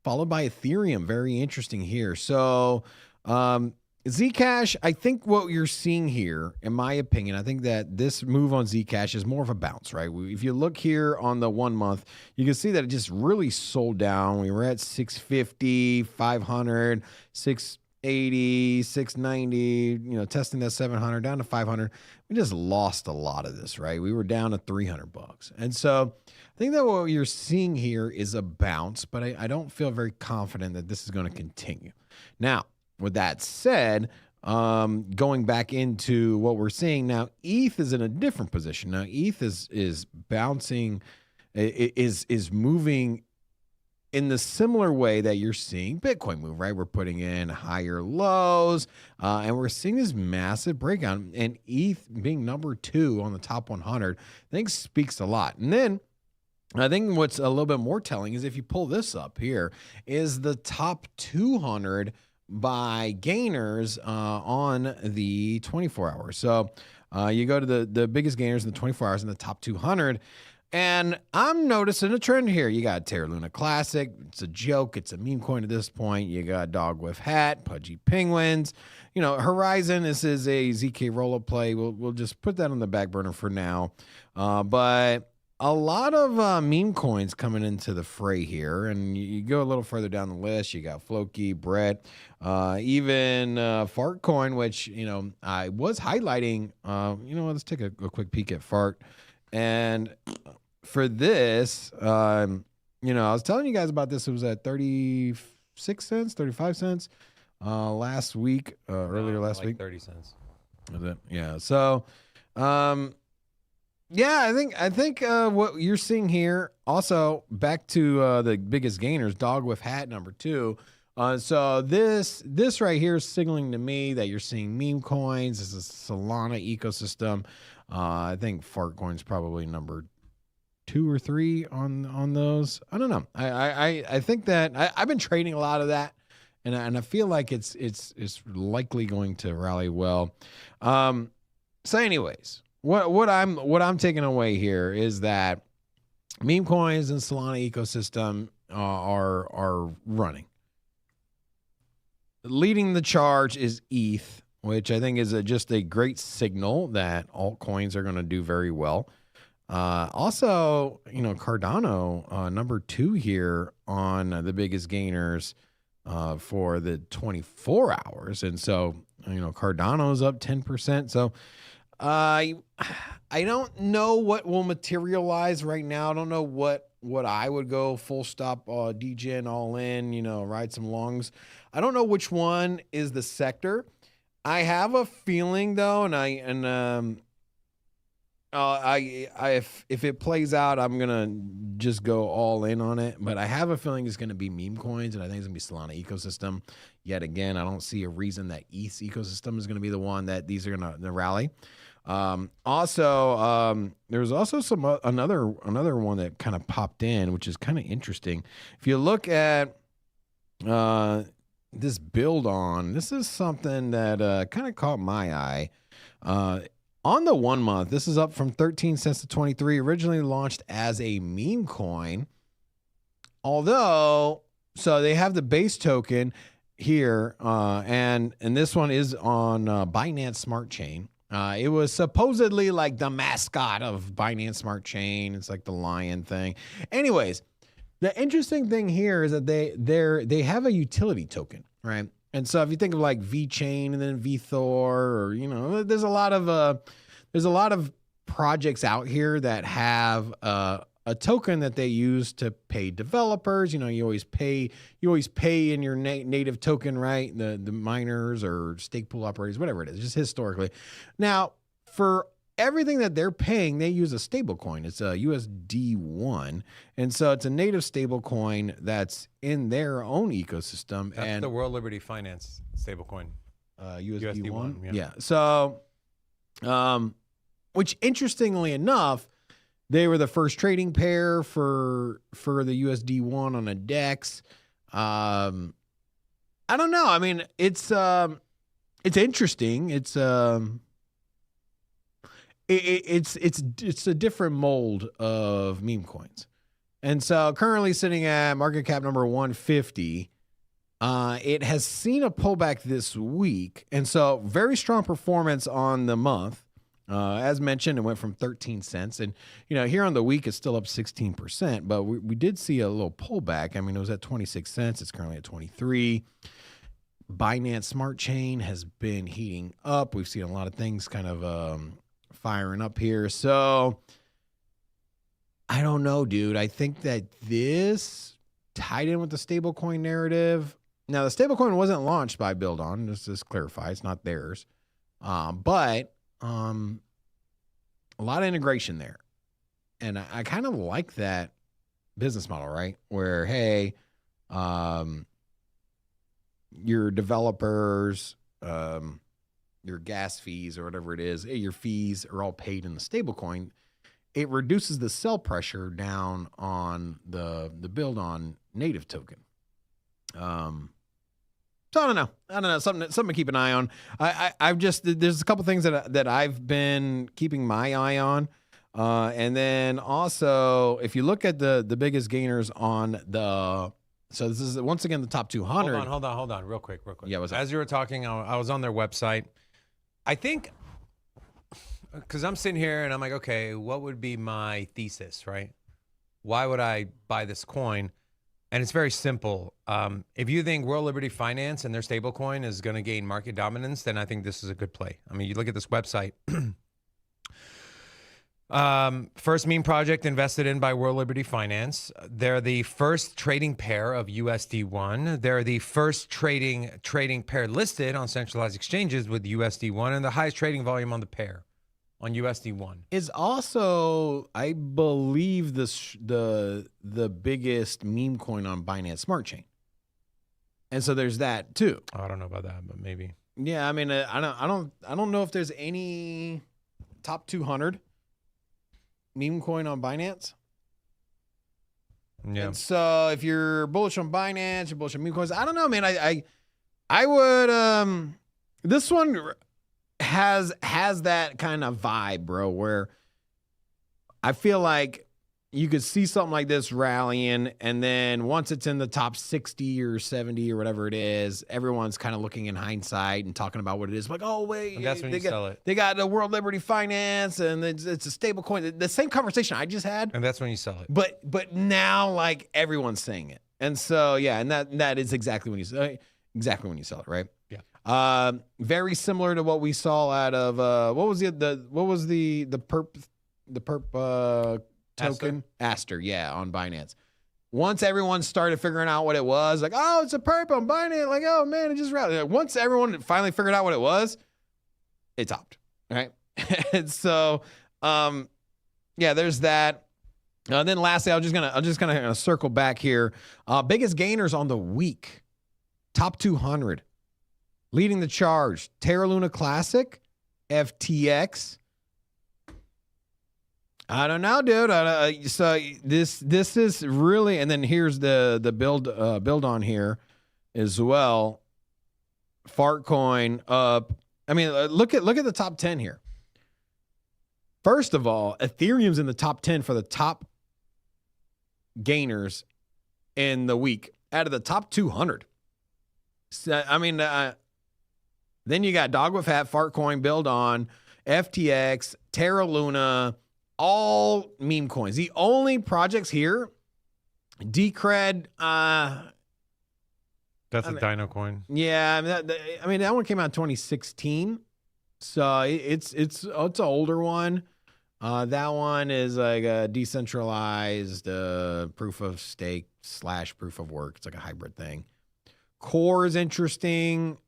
followed by Ethereum. Very interesting here. So Zcash, I think what you're seeing here, in my opinion, I think that this move on Zcash is more of a bounce, right? If you look here on the 1 month, you can see that it just really sold down. We were at 650, 500, 680, 690, testing that 700 down to 500. We just lost a lot of this, right? We were down to $300. And so I think that what you're seeing here is a bounce, but I don't feel very confident that this is going to continue. Now, with that said, going back into what we're seeing now, ETH is in a different position. Now, ETH is bouncing, is moving in the similar way that you're seeing Bitcoin move, right? We're putting in higher lows, and we're seeing this massive breakout. And ETH being number 2 on the top 100, I think speaks a lot. And then I think what's a little bit more telling is if you pull this up here, is the top 200 by gainers on the 24 hours. So you go to the biggest gainers in the 24 hours in the top 200, and I'm noticing a trend here. You got Terra Luna Classic. It's a joke. It's a meme coin at this point. You got Dog with Hat, Pudgy Penguins. Horizon, this is a ZK roll-up play. We'll just put that on the back burner for now. But a lot of meme coins coming into the fray here, and you go a little further down the list. You got Floki, Brett, even Fart Coin, which I was highlighting. Let's take a quick peek at Fart. And for this, I was telling you guys about this. It was at 36 cents, 35 cents last week, earlier last week. 30 cents. Was it? Yeah. So. Yeah, I think what you're seeing here, also back to the biggest gainers, Dog with Hat number 2. So this right here is signaling to me that you're seeing meme coins. This is a Solana ecosystem. I think Fart Coin's probably number 2 or 3 on those. I don't know. I think that I've been trading a lot of that, and I feel like it's likely going to rally well. So anyways. What I'm taking away here is that meme coins and Solana ecosystem are running. Leading the charge is ETH, which I think is just a great signal that altcoins are going to do very well. Also, Cardano, number 2 here on the biggest gainers. for the 24 hours. And so, Cardano's up 10%. So I don't know what will materialize right now. I don't know what I would go full stop, DGen all in, ride some longs. I don't know which one is the sector. I have a feeling though, if it plays out, I'm gonna just go all in on it. But I have a feeling it's gonna be meme coins, and I think it's gonna be Solana ecosystem. Yet again, I don't see a reason that ETH ecosystem is gonna be the one that these are gonna rally. There's also another one that kind of popped in, which is kind of interesting. If you look at this build on, this is something that kind of caught my eye. On the 1 month, this is up from 13 cents to 23, originally launched as a meme coin. So they have the base token here, and this one is on Binance Smart Chain. It was supposedly like the mascot of Binance Smart Chain. It's like the lion thing. Anyways, the interesting thing here is that they have a utility token, right? And so if you think of like VeChain and then VeThor, or there's a lot of projects out here that have a token that they use to pay developers. You always pay in your native token, right? The miners or stake pool operators, whatever it is, just historically. Now, for everything that they're paying, they use a stable coin. It's a USD1. And so it's a native stable coin that's in their own ecosystem. That's the World Liberty Finance stablecoin. USD1. Yeah. So, which interestingly enough, they were the first trading pair for the USD1 on a DEX. I don't know. I mean, it's interesting. It's a different mold of meme coins. And so currently sitting at market cap number 150, it has seen a pullback this week. And so very strong performance on the month. As mentioned, it went from 13 cents. And, here on the week, it's still up 16%. But we did see a little pullback. I mean, it was at 26 cents. It's currently at 23. Binance Smart Chain has been heating up. We've seen a lot of things kind of firing up here. So I don't know, dude. I think that this tied in with the stablecoin narrative. Now, the stablecoin wasn't launched by Build On. Just clarify, it's not theirs. But a lot of integration there. And I kind of like that business model, right? Where, hey, your developers, your gas fees or whatever it is, your fees are all paid in the stablecoin. It reduces the sell pressure down on the Build On native token. So I don't know. Something to keep an eye on. I've just, there's a couple things that I've been keeping my eye on. And then also, if you look at the biggest gainers on so this is once again the top 200. Hold on, real quick. Yeah, what's up? As you were talking, I was on their website. I think, because I'm sitting here and I'm like, okay, what would be my thesis, right? Why would I buy this coin? And it's very simple. If you think World Liberty Finance and their stablecoin is going to gain market dominance, then I think this is a good play. I mean, you look at this website. First meme project invested in by World Liberty Finance. They're the first trading pair of USD1. They're the first trading pair listed on centralized exchanges with USD1 and the highest trading volume on the pair on USD1. Is also, I believe, the biggest meme coin on Binance Smart Chain. And so there's that too. I don't know about that, but maybe. Yeah, I mean, I don't know if there's any top 200 meme coin on Binance. Yeah. And so if you're bullish on Binance, you're bullish on meme coins. I don't know, man. I would this one has that kind of vibe, bro, where I feel like you could see something like this rallying, and then once it's in the top 60 or 70 or whatever it is, everyone's kind of looking in hindsight and talking about what it is. Like, oh, wait. And that's when you sell it. They got the World Liberty Finance, and it's a stable coin. The same conversation I just had. And that's when you sell it. But now, like, everyone's saying it. And so, yeah, and that is exactly when you sell it, right? Yeah. Very similar to what we saw out of what was the perp token? Aster, yeah, on Binance. Once everyone started figuring out what it was, like, oh, it's a perp on Binance, like, oh man, it just rallied. Like, once everyone finally figured out what it was, it topped, right? And so, yeah, there's that. Then lastly, I'm just gonna circle back here. Biggest gainers on the week, top 200, leading the charge: Terra Luna Classic, FTX. I don't know, dude. So this is really, and then here's the build on here as well. Fartcoin up. I mean, look at the top 10 here. First of all, Ethereum's in the top 10 for the top gainers in the week out of the top 200. So, I mean, then you got Dog with Hat, Fartcoin, Build On, FTX, Terra Luna. All meme coins. The only projects here, Decred. That's a Dino coin. Yeah, I mean that one came out in 2016, so it's an older one. That one is like a decentralized proof of stake / proof of work. It's like a hybrid thing. Core is interesting.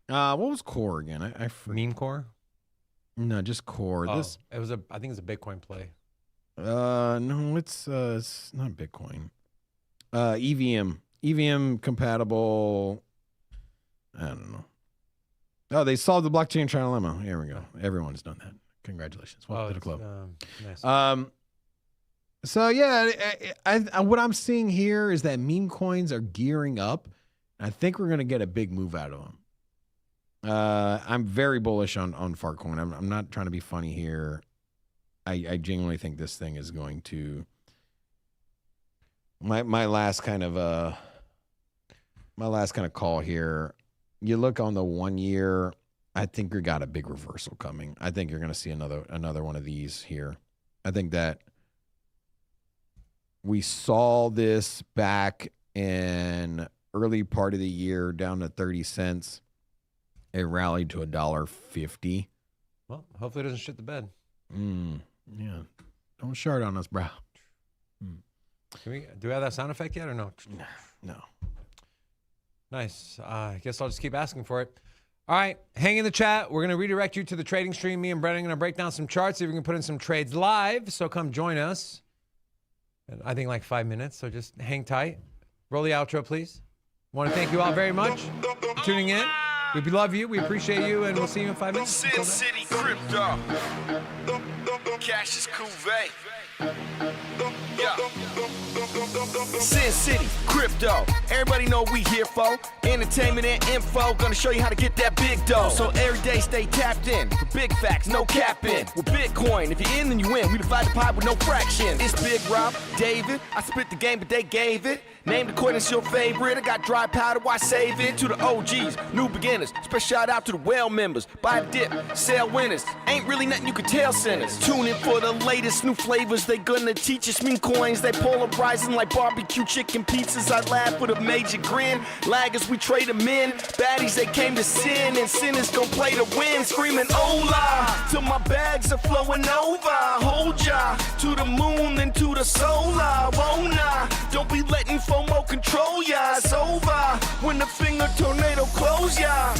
What was Core again? Meme Core. No, just Core. Oh, I think it's a Bitcoin play. No, it's not Bitcoin. EVM compatible. I don't know. Oh, they solved the blockchain trilemma. Here we go. Everyone's done that. Congratulations. Welcome to the club. Nice. So yeah, I what I'm seeing here is that meme coins are gearing up. I think we're gonna get a big move out of them. I'm very bullish on Fartcoin. I'm not trying to be funny here. I genuinely think this thing is going to. My last kind of call here. You look on the 1 year. I think we got a big reversal coming. I think you're going to see another one of these here. I think that we saw this back in early part of the year down to 30 cents. It rallied to $1.50. Well, hopefully it doesn't shit the bed. Yeah. Don't shard on us, bro. Do we have that sound effect yet or no? No. Nice. I guess I'll just keep asking for it. All right. Hang in the chat. We're going to redirect you to the trading stream. Me and Brennan are going to break down some charts. See if we can put in some trades live. So come join us. And I think like 5 minutes. So just hang tight. Roll the outro, please. Want to thank you all very much for tuning in. We love you. We appreciate you. And we'll see you in 5 minutes. Sin City Crypto. Cash is Cuvée. Yeah. Sin City Crypto. Everybody know what we here for. Entertainment and info. Gonna show you how to get that big dough. So every day stay tapped in. For big facts, no capping. With Bitcoin, if you're in, then you win. We divide the pie with no fraction. It's Big Rob, David. I spit the game, but they gave it. Name the coin that's your favorite. I got dry powder, why save it? To the OGs, new beginners. Special shout out to the well members. Buy the dip, sell winners. Ain't really nothing you can tell sinners. Tune in for the latest new flavors. They gonna teach us meme coins. They polarizing like barbecue chicken pizzas. I laugh with a major grin. Laggers, we trade them in. Baddies, they came to sin. And sinners gon' play to win. Screaming hola, till my bags are flowing over. Hold ya to the moon and to the solar. Won't I? Don't be letting FOMO control ya. It's over when the finger tornado close ya.